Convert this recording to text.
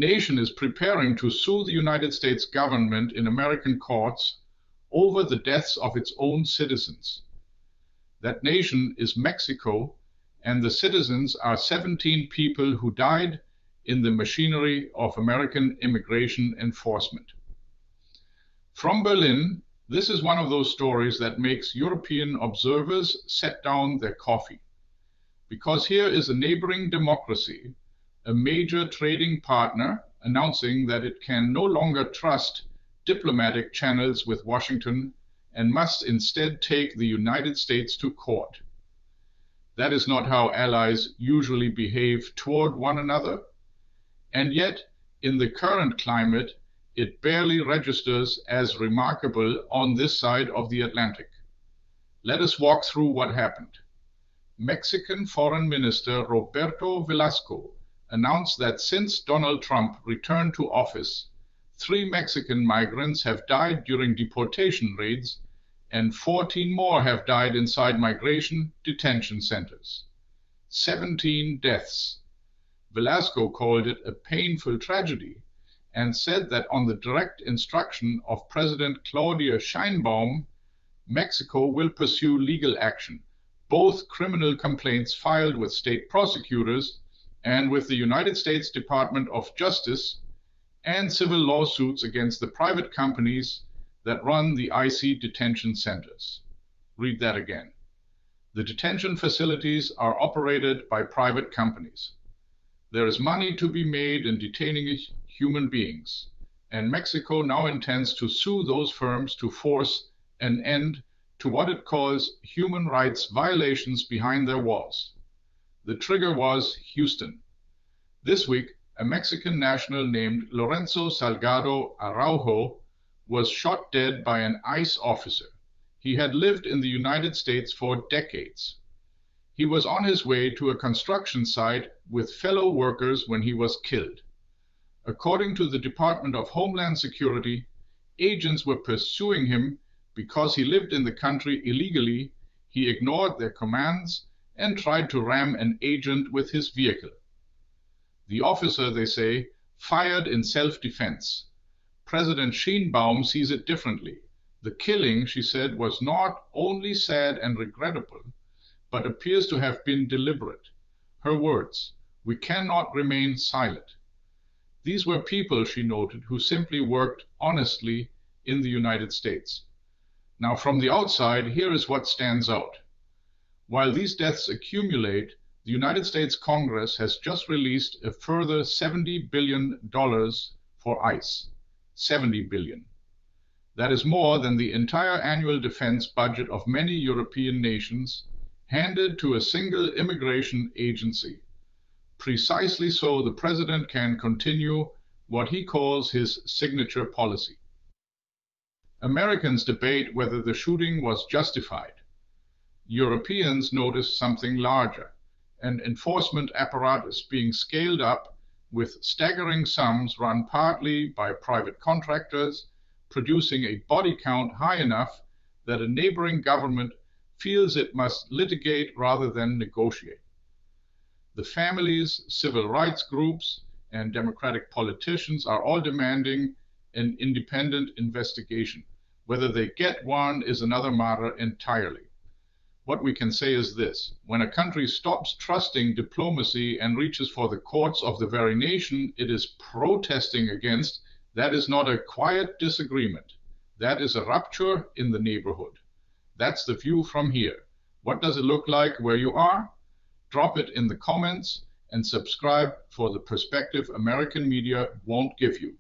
nation is preparing to sue the United States government in American courts over the deaths of its own citizens. That nation is Mexico, and the citizens are 17 people who died in the machinery of American immigration enforcement. From Berlin, this is one of those stories that makes European observers set down their coffee. Because here is a neighboring democracy, a major trading partner, announcing that it can no longer trust diplomatic channels with Washington and must instead take the United States to court. That is not how allies usually behave toward one another. And yet, in the current climate, it barely registers as remarkable on this side of the Atlantic. Let us walk through what happened. Mexican Foreign Minister Roberto Velasco announced that since Donald Trump returned to office, 3 Mexican migrants have died during deportation raids, and 14 more have died inside migration detention centers. 17 deaths. Velasco called it a painful tragedy and said that on the direct instruction of President Claudia Sheinbaum, Mexico will pursue legal action, both criminal complaints filed with state prosecutors and with the United States Department of Justice, and civil lawsuits against the private companies that run the IC detention centers. Read that again. The detention facilities are operated by private companies. There is money to be made in detaining human beings, and Mexico now intends to sue those firms to force an end to what it calls human rights violations behind their walls. The trigger was Houston. This week, a Mexican national named Lorenzo Salgado Araujo was shot dead by an ICE officer. He had lived in the United States for decades. He was on his way to a construction site with fellow workers when he was killed. According to the Department of Homeland Security, agents were pursuing him because he lived in the country illegally, he ignored their commands, and tried to ram an agent with his vehicle. The officer, they say, fired in self-defense. President Sheinbaum sees it differently. The killing, she said, was not only sad and regrettable, but appears to have been deliberate. Her words, "We cannot remain silent." These were people, she noted, who simply worked honestly in the United States. Now, from the outside, here is what stands out. While these deaths accumulate, the United States Congress has just released a further $70 billion for ICE. $70 billion. That is more than the entire annual defense budget of many European nations, handed to a single immigration agency. Precisely so the president can continue what he calls his signature policy. Americans debate whether the shooting was justified. Europeans notice something larger, an enforcement apparatus being scaled up with staggering sums run partly by private contractors, producing a body count high enough that a neighboring government feels it must litigate rather than negotiate. The families, civil rights groups, and democratic politicians are all demanding an independent investigation. Whether they get one is another matter entirely. What we can say is this: when a country stops trusting diplomacy and reaches for the courts of the very nation it is protesting against, that is not a quiet disagreement. That is a rupture in the neighborhood. That's the view from here. What does it look like where you are? Drop it in the comments and subscribe for the perspective American media won't give you.